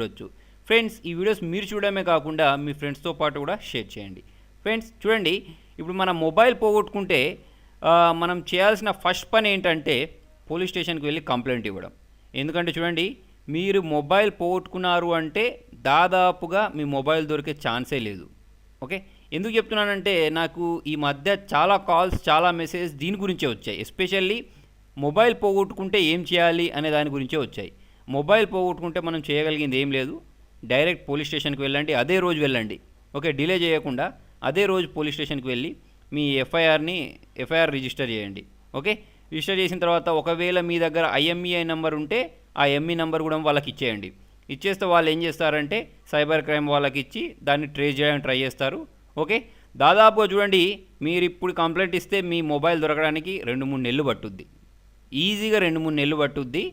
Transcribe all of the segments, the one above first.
చూడొచ్చు. ఫ్రెండ్స్, ఈ వీడియోస్ మీరు చూడడమే కాకుండా మీ ఫ్రెండ్స్తో పాటు కూడా షేర్ చేయండి. ఫ్రెండ్స్ చూడండి, ఇప్పుడు మన మొబైల్ పోగొట్టుకుంటే మనం చేయాల్సిన ఫస్ట్ పని ఏంటంటే పోలీస్ స్టేషన్కి వెళ్ళి కంప్లైంట్ ఇవ్వడం. ఎందుకంటే చూడండి, మీరు మొబైల్ పోగొట్టుకున్నారు అంటే దాదాపుగా మీ మొబైల్ దొరికే ఛాన్సే లేదు. ఓకే, ఎందుకు చెప్తున్నానంటే నాకు ఈ మధ్య చాలా కాల్స్, చాలా మెసేజ్ దీని గురించే వచ్చాయి. ఎస్పెషల్లీ మొబైల్ పోగొట్టుకుంటే ఏం చేయాలి అనే దాని గురించే వచ్చాయి. మొబైల్ పోగొట్టుకుంటే మనం చేయగలిగింది ఏం లేదు, డైరెక్ట్ పోలీస్ స్టేషన్కి వెళ్ళండి, అదే రోజు వెళ్ళండి. ఓకే, డిలే చేయకుండా అదే రోజు పోలీస్ స్టేషన్కి వెళ్ళి మీ ఎఫ్ఐఆర్ రిజిస్టర్ చేయండి. ఓకే, రిజిస్టర్ చేసిన తర్వాత ఒకవేళ మీ దగ్గర ఐఎంఈఐ నెంబర్ ఉంటే ఆ ఎంఈ నెంబర్ కూడా వాళ్ళకి ఇచ్చేయండి. ఇచ్చేస్తే వాళ్ళు ఏం చేస్తారంటే సైబర్ క్రైమ్ వాళ్ళకి ఇచ్చి దాన్ని ట్రేస్ చేయడానికి ట్రై చేస్తారు. ఓకే, దాదాపుగా చూడండి, మీరు ఇప్పుడు కంప్లైంట్ ఇస్తే మీ మొబైల్ దొరకడానికి 2-3 నెలలు పట్టుద్ది. ఈజీగా 2-3 నెలలు పట్టుద్ది.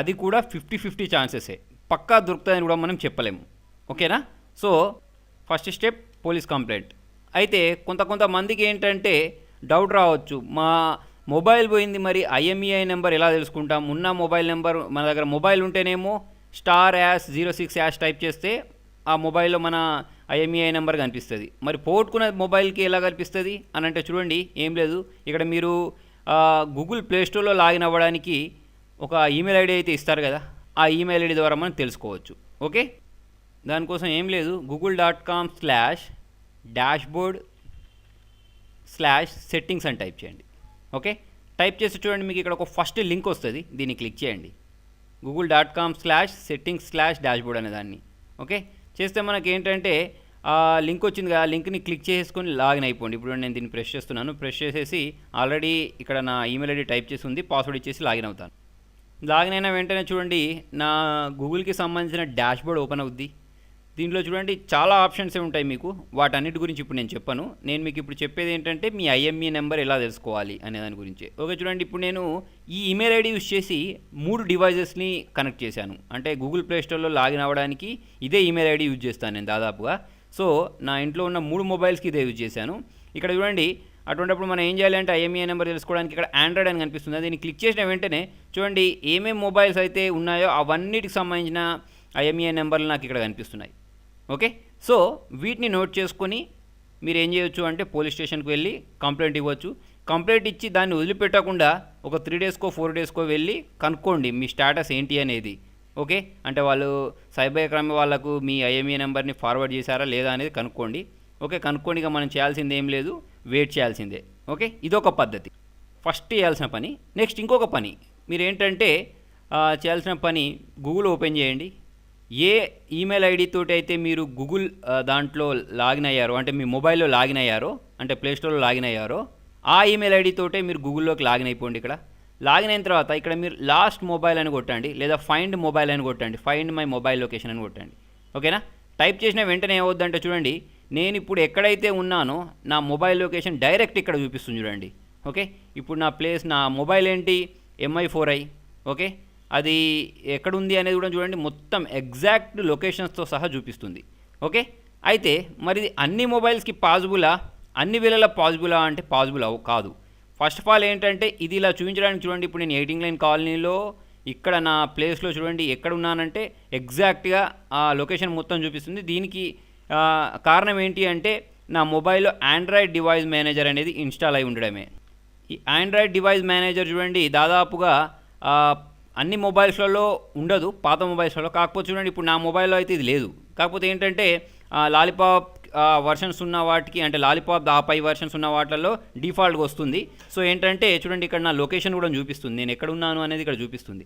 అది కూడా 50-50 ఛాన్సెసే, పక్కా దొరుకుతుందని కూడా మనం చెప్పలేము. ఓకేనా? So first step police complaint. అయితే కొంతమందికి ఏంటంటే డౌట్ రావచ్చు, మా మొబైల్ పోయింది, మరి ఐఎంఈఐ నెంబర్ ఎలా తెలుసుకుంటాం? ఉన్న మొబైల్ నెంబర్ మన దగ్గర మొబైల్ ఉంటేనేమో *#06# టైప్ చేస్తే ఆ మొబైల్లో మన ఐఎంఈఐ నెంబర్ కనిపిస్తుంది. మరి పోగొట్టుకున్న మొబైల్కి ఎలా కనిపిస్తుంది అని అంటే చూడండి, ఏం లేదు, ఇక్కడ మీరు గూగుల్ ప్లేస్టోర్లో లాగిన్ అవ్వడానికి ఒక ఈమెయిల్ ఐడి అయితే ఇస్తారు కదా, ఆ ఈమెయిల్ ఐడి ద్వారా మనం తెలుసుకోవచ్చు. ఓకే, దానికోసం ఏం లేదు, google.com/dashboard/settings అని టైప్ చేయండి. ఓకే, టైప్ చేసి చూడండి, మీకు ఇక్కడ ఒక ఫస్ట్ లింక్ వస్తుంది, దీన్ని క్లిక్ చేయండి. google.com/settings/dashboard అనే దాన్ని. ఓకే, చేస్తే మనకి ఏంటంటే ఆ లింక్ వచ్చింది కదా, లింక్ని క్లిక్ చేసుకొని లాగిన్ అయిపోండి. ఇప్పుడు నేను దీన్ని ప్రెస్ చేస్తున్నాను. ప్రెస్ చేసేసి ఆల్రెడీ ఇక్కడ నా ఈమెయిల్ ఐడి టైప్ చేసి ఉంది, పాస్వర్డ్ ఇచ్చేసి లాగిన్ అవుతాను. లాగిన్ అయిన వెంటనే చూడండి, నా గూగుల్కి సంబంధించిన డాష్బోర్డ్ ఓపెన్ అవుద్ది. దీంట్లో చూడండి చాలా ఆప్షన్సే ఉంటాయి మీకు, వాటన్నిటి గురించి ఇప్పుడు నేను చెప్పను. నేను మీకు ఇప్పుడు చెప్పేది ఏంటంటే మీ ఐఎంఈ నెంబర్ ఎలా తెలుసుకోవాలి అనే దాని గురించి. ఓకే, చూడండి, ఇప్పుడు నేను ఈ ఈమెయిల్ ఐడి యూస్ చేసి 3 డివైజెస్ని కనెక్ట్ చేశాను. అంటే గూగుల్ ప్లేస్టోర్లో లాగిన్ అవ్వడానికి ఇదే ఈమెయిల్ ఐడి యూజ్ చేస్తాను నేను దాదాపుగా. సో నా ఇంట్లో ఉన్న 3 మొబైల్స్కి ఇదే యూజ్ చేశాను. ఇక్కడ చూడండి, అటువంటిప్పుడు మనం ఏం చేయాలి అంటే ఐఎంఈఐ నెంబర్ తెలుసుకోవడానికి ఇక్కడ ఆండ్రాయిడ్ అని కనిపిస్తుంది, దీన్ని క్లిక్ చేసిన వెంటనే చూడండి ఏమేమి మొబైల్స్ అయితే ఉన్నాయో అవన్నిటికి సంబంధించిన ఐఎంఈఐ నెంబర్లు నాకు ఇక్కడ కనిపిస్తున్నాయి. ఓకే, సో వీటిని నోట్ చేసుకొని మీరు ఏం చేయొచ్చు అంటే పోలీస్ స్టేషన్కి వెళ్ళి కంప్లైంట్ ఇవ్వచ్చు. కంప్లైంట్ ఇచ్చి దాన్ని వదిలిపెట్టకుండా ఒక 3 డేస్కో 4 డేస్కో వెళ్ళి కనుక్కోండి మీ స్టేటస్ ఏంటి అనేది. ఓకే, అంటే వాళ్ళు సైబర్ క్రైమ్ వాళ్ళకు మీ ఐఎంఈఐ నెంబర్ని ఫార్వర్డ్ చేశారా లేదా అనేది కనుక్కోండి. ఓకే, కనుక్కోండి, ఇక మనం చేయాల్సింది ఏం లేదు, వెయిట్ చేయాల్సిందే. ఓకే, ఇదొక పద్ధతి, ఫస్ట్ చేయాల్సిన పని. నెక్స్ట్ ఇంకొక పని మీరు ఏంటంటే చేయాల్సిన పని, గూగుల్ ఓపెన్ చేయండి. ఏ ఈమెయిల్ ఐడితోటి అయితే మీరు గూగుల్ దాంట్లో లాగిన్ అయ్యారో, అంటే మీ మొబైల్లో లాగిన్ అయ్యారో, అంటే ప్లేస్టోర్లో లాగిన్ అయ్యారో, ఆ ఈమెయిల్ ఐడితోటే మీరు గూగుల్లోకి లాగిన్ అయిపోండి. ఇక్కడ లాగిన్ అయిన తర్వాత ఇక్కడ మీరు లాస్ట్ మొబైల్ అని కొట్టండి, లేదా ఫైండ్ మొబైల్ అని కొట్టండి, ఫైండ్ మై మొబైల్ లొకేషన్ అని కొట్టండి. ఓకేనా? టైప్ చేసిన వెంటనే ఏమవుద్దంటే చూడండి, నేను ఇప్పుడు ఎక్కడైతే ఉన్నానో నా మొబైల్ లొకేషన్ డైరెక్ట్ ఇక్కడ చూపిస్తుంది చూడండి. ఓకే, ఇప్పుడు నా మొబైల్ ఏంటి, MI4i. ఓకే, అది ఎక్కడుంది అనేది కూడా చూడండి, మొత్తం ఎగ్జాక్ట్ లొకేషన్స్తో సహా చూపిస్తుంది. ఓకే, అయితే మరి అన్ని మొబైల్స్కి పాజిబులా, అన్ని వేళలా పాజిబులా అంటే పాజిబుల్ కాదు. ఫస్ట్ ఆఫ్ ఆల్ ఏంటంటే ఇది ఇలా చూపించడానికి చూడండి, ఇప్పుడు నేను 18 లైన్ కాలనీలో ఇక్కడ నా ప్లేస్లో చూడండి ఎక్కడ ఉన్నానంటే ఎగ్జాక్ట్గా ఆ లొకేషన్ మొత్తం చూపిస్తుంది. దీనికి కారణం ఏంటి అంటే నా మొబైల్లో ఆండ్రాయిడ్ డివైస్ మేనేజర్ అనేది ఇన్స్టాల్ అయి ఉండడమే. ఈ ఆండ్రాయిడ్ డివైస్ మేనేజర్ చూడండి దాదాపుగా అన్ని మొబైల్స్లలో ఉండదు, పాత మొబైల్స్లలో. కాకపోతే చూడండి ఇప్పుడు నా మొబైల్లో అయితే ఇది లేదు. కాకపోతే ఏంటంటే లాలీపాప్ వర్షన్స్ ఉన్న వాటికి, అంటే లాలీపాప్ ఆపై వర్షన్స్ ఉన్న వాటిల్లో డిఫాల్ట్గా వస్తుంది. సో ఏంటంటే చూడండి ఇక్కడ నా లొకేషన్ కూడా చూపిస్తుంది, నేను ఎక్కడ ఉన్నాను అనేది ఇక్కడ చూపిస్తుంది.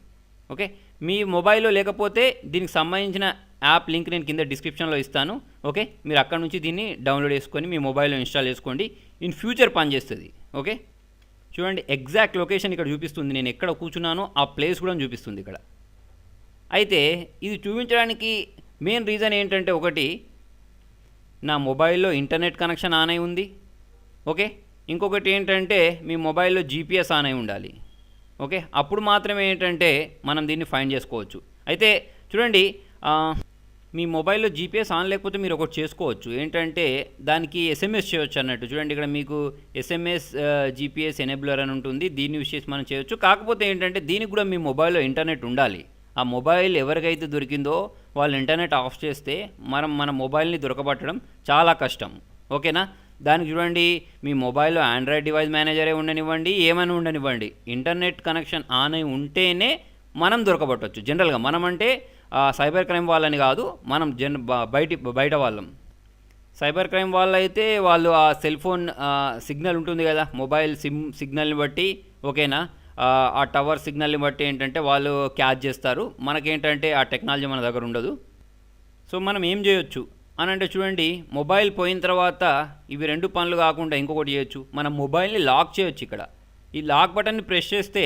ఓకే, మీ మొబైల్లో లేకపోతే దీనికి సంబంధించిన యాప్ లింక్ నేను కింద డిస్క్రిప్షన్లో ఇస్తాను. ఓకే, మీరు అక్కడ నుంచి దీన్ని డౌన్లోడ్ చేసుకొని మీ మొబైల్లో ఇన్స్టాల్ చేసుకోండి, ఇన్ ఫ్యూచర్ పనిచేస్తుంది. ఓకే, చూడండి ఎగ్జాక్ట్ లొకేషన్ ఇక్కడ చూపిస్తుంది, నేను ఎక్కడ కూర్చున్నానో ఆ ప్లేస్ కూడా చూపిస్తుంది ఇక్కడ. అయితే ఇది చూపించడానికి మెయిన్ రీజన్ ఏంటంటే, ఒకటి నా మొబైల్లో ఇంటర్నెట్ కనెక్షన్ ఆన్ అయి ఉంది. ఓకే, ఇంకొకటి ఏంటంటే మీ మొబైల్లో GPS ఆన్ అయి ఉండాలి. ఓకే, అప్పుడు మాత్రమే ఏంటంటే మనం దీన్ని ఫైండ్ చేసుకోవచ్చు. అయితే చూడండి మీ మొబైల్లో GPS ఆన్ లేకపోతే మీరు ఒకటి చేసుకోవచ్చు, ఏంటంటే దానికి SMS చేయొచ్చు అన్నట్టు. చూడండి ఇక్కడ మీకు SMS GPS ఎనేబులర్ అని ఉంటుంది, దీన్ని యూస్ చేసి మనం చేయొచ్చు. కాకపోతే ఏంటంటే దీనికి కూడా మీ మొబైల్లో ఇంటర్నెట్ ఉండాలి. ఆ మొబైల్ ఎవరికైతే దొరికిందో వాళ్ళు ఇంటర్నెట్ ఆఫ్ చేస్తే మన మొబైల్ని దొరకబట్టడం చాలా కష్టం. ఓకేనా? దానికి చూడండి, మీ మొబైల్లో ఆండ్రాయిడ్ డివైస్ మేనేజరే ఉండనివ్వండి, ఏమైనా ఉండనివ్వండి, ఇంటర్నెట్ కనెక్షన్ ఆన్ అయి ఉంటేనే మనం దొరకబట్టవచ్చు. జనరల్గా మనం అంటే సైబర్ క్రైమ్ వాళ్ళని కాదు, మనం బయట వాళ్ళం. సైబర్ క్రైమ్ వాళ్ళు అయితే వాళ్ళు ఆ సెల్ ఫోన్ సిగ్నల్ ఉంటుంది కదా, మొబైల్ సిగ్నల్ని బట్టి, ఓకేనా, ఆ టవర్ సిగ్నల్ని బట్టి ఏంటంటే వాళ్ళు క్యాచ్ చేస్తారు. మనకేంటంటే ఆ టెక్నాలజీ మన దగ్గర ఉండదు. సో మనం ఏం చేయొచ్చు అని అంటే చూడండి, మొబైల్ పోయిన తర్వాత ఇవి 2 పనులు కాకుండా ఇంకొకటి చేయొచ్చు. మనం మొబైల్ని లాక్ చేయొచ్చు. ఇక్కడ ఈ లాక్ బటన్ని ప్రెస్ చేస్తే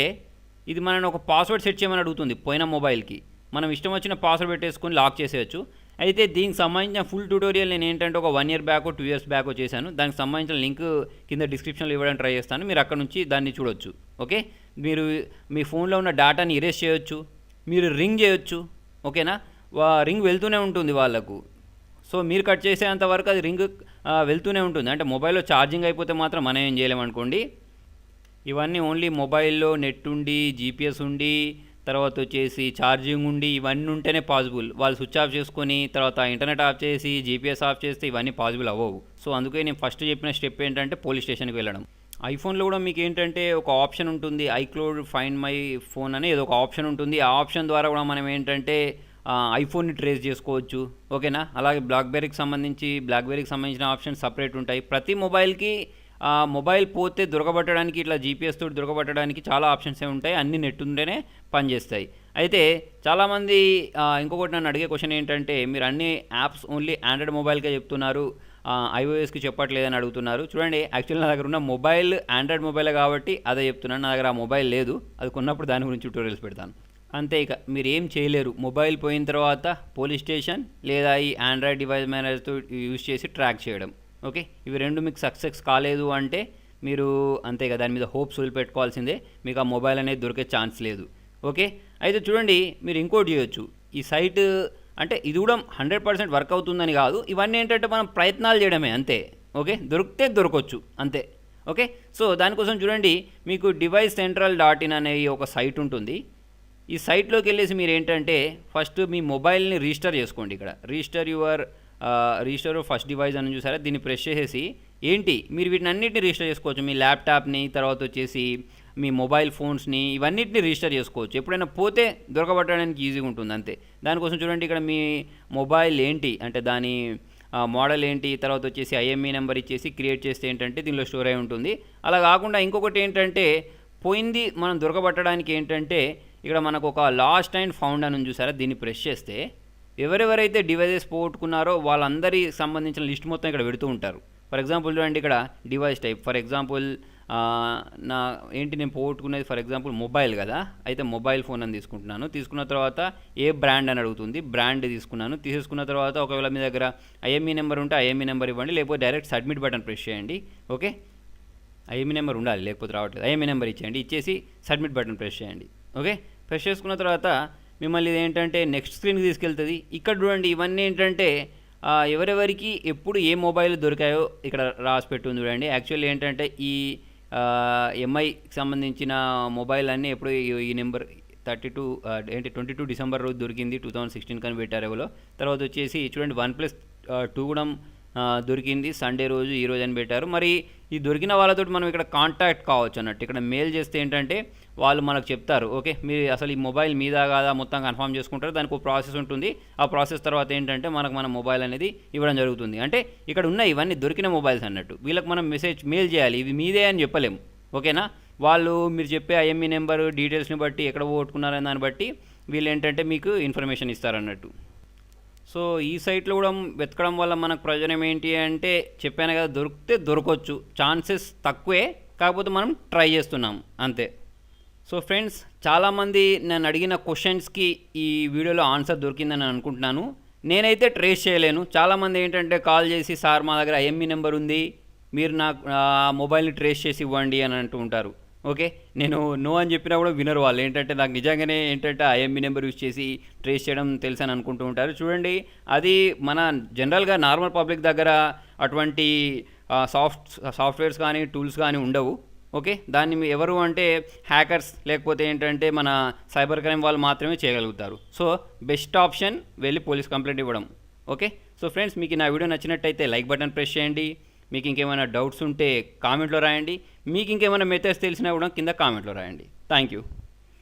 ఇది మనని ఒక పాస్వర్డ్ సెట్ చేయమని అడుగుతుంది. పోయిన మొబైల్కి మనం ఇష్టం వచ్చిన పాస్వర్డ్ పెట్టేసుకొని లాక్ చేసేయచ్చు. అయితే దీనికి సంబంధించిన ఫుల్ ట్యూటోరియల్ నేను ఏంటంటే ఒక 1 ఇయర్ బ్యాక్ 2 ఇయర్స్ బ్యాక్ చేశాను. దానికి సంబంధించిన లింక్ కింద డిస్క్రిప్షన్లో ఇవ్వడానికి ట్రై చేస్తాను. మీరు అక్కడ నుంచి దాన్ని చూడొచ్చు. ఓకే, మీరు మీ ఫోన్లో ఉన్న డేటాని ఇరేజ్ చేయొచ్చు, మీరు రింగ్ చేయొచ్చు. ఓకేనా? రింగ్ వెళ్తూనే ఉంటుంది వాళ్ళకు. సో మీరు కట్ చేసేంత వరకు అది రింగ్ వెళ్తూనే ఉంటుంది. అంటే మొబైల్లో ఛార్జింగ్ అయిపోతే మాత్రం మనం ఏం చేయలేమనుకోండి. ఇవన్నీ ఓన్లీ మొబైల్లో నెట్ ఉండి, జీపీఎస్ ఉండి, తర్వాత వచ్చేసి ఛార్జింగ్ ఉండి, ఇవన్నీ ఉంటేనే పాసిబుల్. వాళ్ళు స్విచ్ ఆఫ్ చేసుకొని తర్వాత ఇంటర్నెట్ ఆఫ్ చేసి జీపీఎస్ ఆఫ్ చేస్తే ఇవన్నీ పాసిబుల్ అవ్వవు. సో అందుకే నేను ఫస్ట్ చెప్పిన స్టెప్ ఏంటంటే పోలీస్ స్టేషన్కి వెళ్ళడం. ఐఫోన్లో కూడా మీకు ఏంటంటే ఒక ఆప్షన్ ఉంటుంది, ఐక్లౌడ్ ఫైండ్ మై ఫోన్ అని ఏదో ఒక ఆప్షన్ ఉంటుంది. ఆ ఆప్షన్ ద్వారా కూడా మనం ఏంటంటే ఐఫోన్ని ట్రేస్ చేసుకోవచ్చు. ఓకేనా? అలాగే బ్లాక్బెర్రీకి సంబంధించిన ఆప్షన్స్ సపరేట్ ఉంటాయి. ప్రతి మొబైల్కి మొబైల్ పోతే దొరకబట్టడానికి, ఇట్లా జీపీఎస్ తోటి దొరకబట్టడానికి చాలా ఆప్షన్సే ఉంటాయి. అన్ని నెట్ ఉంటేనే పనిచేస్తాయి. అయితే చాలామంది ఇంకొకటి నన్ను అడిగే క్వశ్చన్ ఏంటంటే, మీరు అన్ని యాప్స్ ఓన్లీ ఆండ్రాయిడ్ మొబైల్కే చెప్తున్నారు, ఐఓఎస్కి చెప్పట్లేదని అడుగుతున్నారు. చూడండి, యాక్చువల్లీ నా దగ్గర ఉన్న మొబైల్ ఆండ్రాయిడ్ మొబైలే కాబట్టి అదే చెప్తున్నాను. నా దగ్గర ఆ మొబైల్ లేదు, అది కొన్నప్పుడు దాని గురించి ట్యూటోరియల్స్ పెడతాను. అంతే, ఇక మీరు ఏం చేయలేరు. మొబైల్ పోయిన తర్వాత పోలీస్ స్టేషన్ లేదా ఈ ఆండ్రాయిడ్ డివైస్ మేనేజర్తో యూజ్ చేసి ట్రాక్ చేయడం. ఓకే, ఇవి 2 మీకు సక్సెస్ కాలేదు అంటే మీరు అంతే కదా, దాని మీద హోప్స్ వదిలిపెట్టుకోవాల్సిందే. మీకు ఆ మొబైల్ అనేది దొరికే ఛాన్స్ లేదు. ఓకే, అయితే చూడండి, మీరు ఇంకోటి చేయొచ్చు. ఈ సైట్ అంటే ఇది కూడా 100% వర్క్ అవుతుందని కాదు, ఇవన్నీ ఏంటంటే మనం ప్రయత్నాలు చేయడమే అంతే. ఓకే, దొరికితే దొరకవచ్చు అంతే. ఓకే, సో దానికోసం చూడండి, మీకు device-central.in అనే ఒక సైట్ ఉంటుంది. ఈ సైట్లోకి వెళ్ళేసి మీరు ఏంటంటే ఫస్ట్ మీ మొబైల్ని రిజిస్టర్ చేసుకోండి. ఇక్కడ రిజిస్టర్ ఫస్ట్ డివైస్ అని చూసారా, దీన్ని ప్రెస్ చేసేసి ఏంటి మీరు వీటిని అన్నింటినీ రిజిస్టర్ చేసుకోవచ్చు. మీ ల్యాప్టాప్ని, తర్వాత వచ్చేసి మీ మొబైల్ ఫోన్స్ని, ఇవన్నిటిని రిజిస్టర్ చేసుకోవచ్చు. ఎప్పుడైనా పోతే దొరకబట్టడానికి ఈజీగా ఉంటుంది అంతే. దానికోసం చూడండి, ఇక్కడ మీ మొబైల్ ఏంటి అంటే దాని మోడల్ ఏంటి, తర్వాత వచ్చేసి ఐఎంఈ నెంబర్ ఇచ్చేసి క్రియేట్ చేస్తే ఏంటంటే దీనిలో స్టోర్ అయి ఉంటుంది. అలా కాకుండా ఇంకొకటి ఏంటంటే పోయింది మనం దొరకబట్టడానికి ఏంటంటే ఇక్కడ మనకు ఒక లాస్ట్ అండ్ ఫౌండ్ అని చూసారా, దీన్ని ప్రెస్ చేస్తే ఎవరెవరైతే డివైజెస్ పోగొట్టుకున్నారో వాళ్ళందరికి సంబంధించిన లిస్ట్ మొత్తం ఇక్కడ పెడుతూ ఉంటారు. ఫర్ ఎగ్జాంపుల్ చూడండి, ఇక్కడ డివైస్ టైప్, ఫర్ ఎగ్జాంపుల్ నేను పోగొట్టుకునేది ఫర్ ఎగ్జాంపుల్ మొబైల్ కదా, అయితే మొబైల్ ఫోన్ అని తీసుకున్న తర్వాత ఏ బ్రాండ్ అని అడుగుతుంది, బ్రాండ్ తీసుకున్న తర్వాత ఒకవేళ మీ దగ్గర ఐఎంఈ నెంబర్ ఉంటే ఐఎంఈ నెంబర్ ఇవ్వండి, లేకపోతే డైరెక్ట్ సబ్మిట్ బటన్ ప్రెస్ చేయండి. ఓకే, ఐఎంఈ నెంబర్ ఉండాలి, లేకపోతే రావట్లేదు. ఐఎంఈ నెంబర్ ఇచ్చేయండి, ఇచ్చేసి సబ్మిట్ బటన్ ప్రెస్ చేయండి. ఓకే, ప్రెస్ చేసుకున్న తర్వాత మిమ్మల్ని ఇది ఏంటంటే నెక్స్ట్ స్క్రీన్కి తీసుకెళ్తుంది. ఇక్కడ చూడండి, ఇవన్నీ ఏంటంటే ఎవరెవరికి ఎప్పుడు ఏ మొబైల్ దొరికాయో ఇక్కడ రాసి పెట్టుంది చూడండి. యాక్చువల్లీ ఏంటంటే ఈ ఎంఐకి సంబంధించిన మొబైల్ అన్నీ ఎప్పుడు ఈ నెంబర్ 22 డిసెంబర్ రోజు దొరికింది, 2016 కని పెట్టారు ఎవరో. తర్వాత వచ్చేసి చూడండి OnePlus 2 కూడా దొరికింది సండే రోజు, ఈ రోజు అని పెట్టారు. మరి ఈ దొరికిన వాళ్ళతో మనం ఇక్కడ కాంటాక్ట్ కావచ్చు అన్నట్టు. ఇక్కడ మెయిల్ చేస్తే ఏంటంటే వాళ్ళు మనకు చెప్తారు, ఓకే మీరు అసలు ఈ మొబైల్ మీద కాదా మొత్తం కన్ఫర్మ్ చేసుకుంటారు. దానికి ఒక ప్రాసెస్ ఉంటుంది. ఆ ప్రాసెస్ తర్వాత ఏంటంటే మన మొబైల్ అనేది ఇవ్వడం జరుగుతుంది. అంటే ఇక్కడ ఉన్న ఇవన్నీ దొరికిన మొబైల్స్ అన్నట్టు. వీళ్ళకి మనం మెయిల్ చేయాలి, ఇవి మీదే అని చెప్పలేము. ఓకేనా, వాళ్ళు మీరు చెప్పే ఐఎంఈ నెంబర్ డీటెయిల్స్ని బట్టి ఎక్కడ పోగొట్టుకున్నారని దాన్ని బట్టి వీళ్ళు ఏంటంటే మీకు ఇన్ఫర్మేషన్ ఇస్తారన్నట్టు. సో ఈ సైట్లో కూడా వెతకడం వల్ల మనకు ప్రయోజనం ఏంటి అంటే చెప్పాను కదా, దొరికితే దొరకవచ్చు, ఛాన్సెస్ తక్కువే, కాకపోతే మనం ట్రై చేస్తున్నాం అంతే. సో ఫ్రెండ్స్, చాలామంది నన్ను అడిగిన క్వశ్చన్స్కి ఈ వీడియోలో ఆన్సర్ దొరికిందని అనుకుంటున్నాను. నేనైతే ట్రేస్ చేయలేను. చాలామంది ఏంటంటే కాల్ చేసి సార్ మా దగ్గర ఐఎంఈ నెంబర్ ఉంది, మీరు నాకు మొబైల్ని ట్రేస్ చేసి ఇవ్వండి అని అంటూ ఉంటారు. ఓకే, నేను నో అని చెప్పినా కూడా వినరు వాళ్ళు. ఏంటంటే నాకు నిజంగానే ఏంటంటే ఐఎంఈ నెంబర్ యూజ్ చేసి ట్రేస్ చేయడం తెలుసు అని అనుకుంటూ ఉంటారు. చూడండి, అది మన జనరల్గా నార్మల్ పబ్లిక్ దగ్గర అటువంటి సాఫ్ట్వేర్స్ కానీ టూల్స్ కానీ ఉండవు. ఓకే, దాన్ని ఎవరు అంటే హ్యాకర్స్ లేకపోతే ఏంటంటే మన సైబర్ క్రైమ్ వాళ్ళు మాత్రమే చేయగలుగుతారు. సో బెస్ట్ ఆప్షన్ వెళ్ళి పోలీస్ కంప్లైంట్ ఇవ్వడం. ఓకే, సో ఫ్రెండ్స్ మీకు నా వీడియో నచ్చినట్టయితే లైక్ బటన్ ప్రెస్ చేయండి. మీకు ఇంకేమైనా డౌట్స్ ఉంటే కామెంట్లో రాయండి. మీకు ఇంకేమైనా మెథడ్స్ తెలిసినా కూడా కింద కామెంట్లో రాయండి. Thank you.